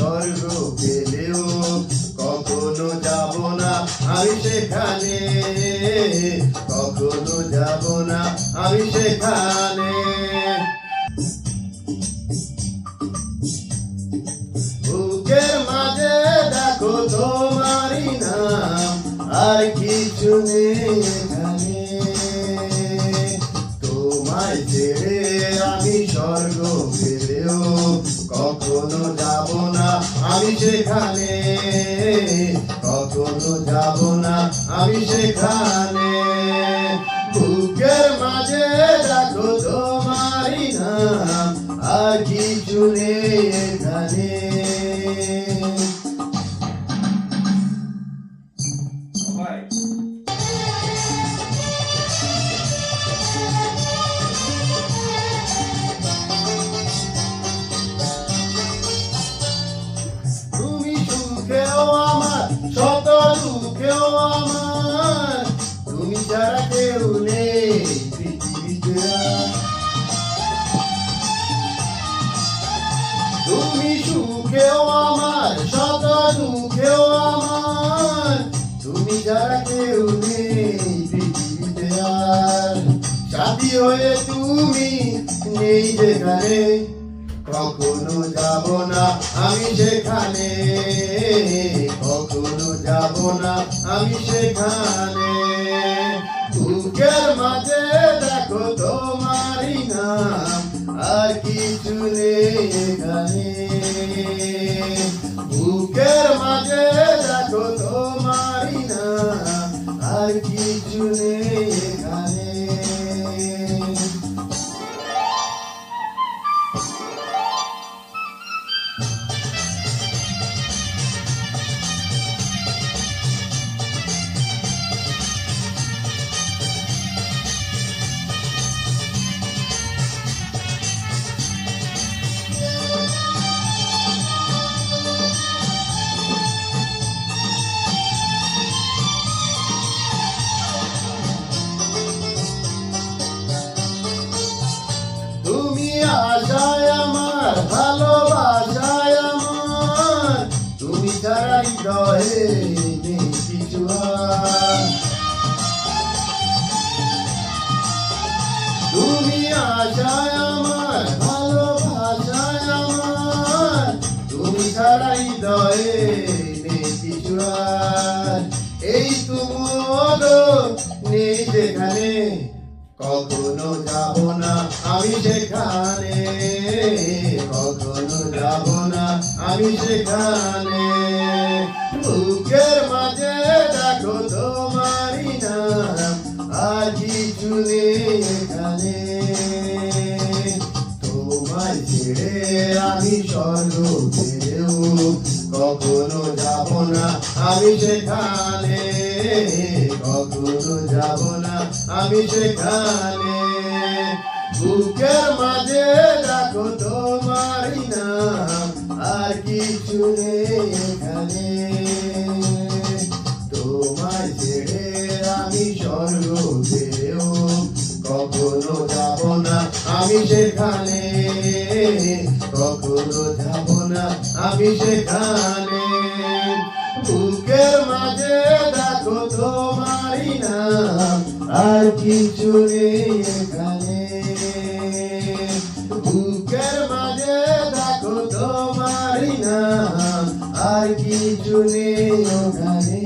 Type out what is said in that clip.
স্বর্গ পেলেও কখনো যাব না আমি সেখানে, কখনো যাব না আমি সেখানে। বুকের মাঝে দেখো তোমারই নাম, আর কিছু নেই এখানে। তোমায় ছেড়ে আমি স্বর্গ পেলেও কখনো যাব না আমি সেখানে, কখনো যাব না আমি সেখানে। বুকের মাঝে দেখো তোমারই নাম, আর কিছু নেই এখানে। তুমি সুখেও আমার, শত দুঃখেও আমার, তুমি ছাড়া কেউ নেই পৃথিবীতে আর। তুমি সুখেও আমার, শত দুঃখেও আমার, তুমি ছাড়া কেউ নেই পৃথিবীতে আর। সাথী হয়ে তুমি নেই যেখানে, কখনো যাব না আমি সেখানে, কখনো যাব না আমি সেখানে। বুকের মাঝে দেখো তোমারই নাম, আর কিছু নেই এখানে। বুকের মাঝে দেখো তোমারই নাম, আর কিছু নেই এখানে। তুমি আশায় আমার, ভালোবাসায় আমার, তুমি ছাড়া হৃদয়ে নেই কিছু আর। তুমি আশায় আমার, ভালোবাসায় আমার, তুমি ছাড়া হৃদয়ে নেই কিছু আর। এই তুমো নেই যেখানে, কখনো যাব না আমি সেখানে, কখনো যাব না আমি সেখানে। বুকের মাঝে দেখো তোমারই নাম, আর কিছু নেই এখানে। তোমায় ছেড়ে আমি স্বর্গ পেলেও কখনো যাব না আমি সেখানে, কখনো যাব না আমি সেখানে। বুকের মাঝে দেখো তোমারই নাম, আর কিছু নেই এখানে। তোমায় ছেড়ে আমি স্বর্গ পেলেও কখনো যাব না আমি সেখানে, কখনো যাব না আমি সেখানে। বুকের মাঝে দেখো তোমারই নাম, আর কিছু নেই এখানে। বুকের মাঝে দেখো তোমারই নাম, আর কিছু নেই ওখানে।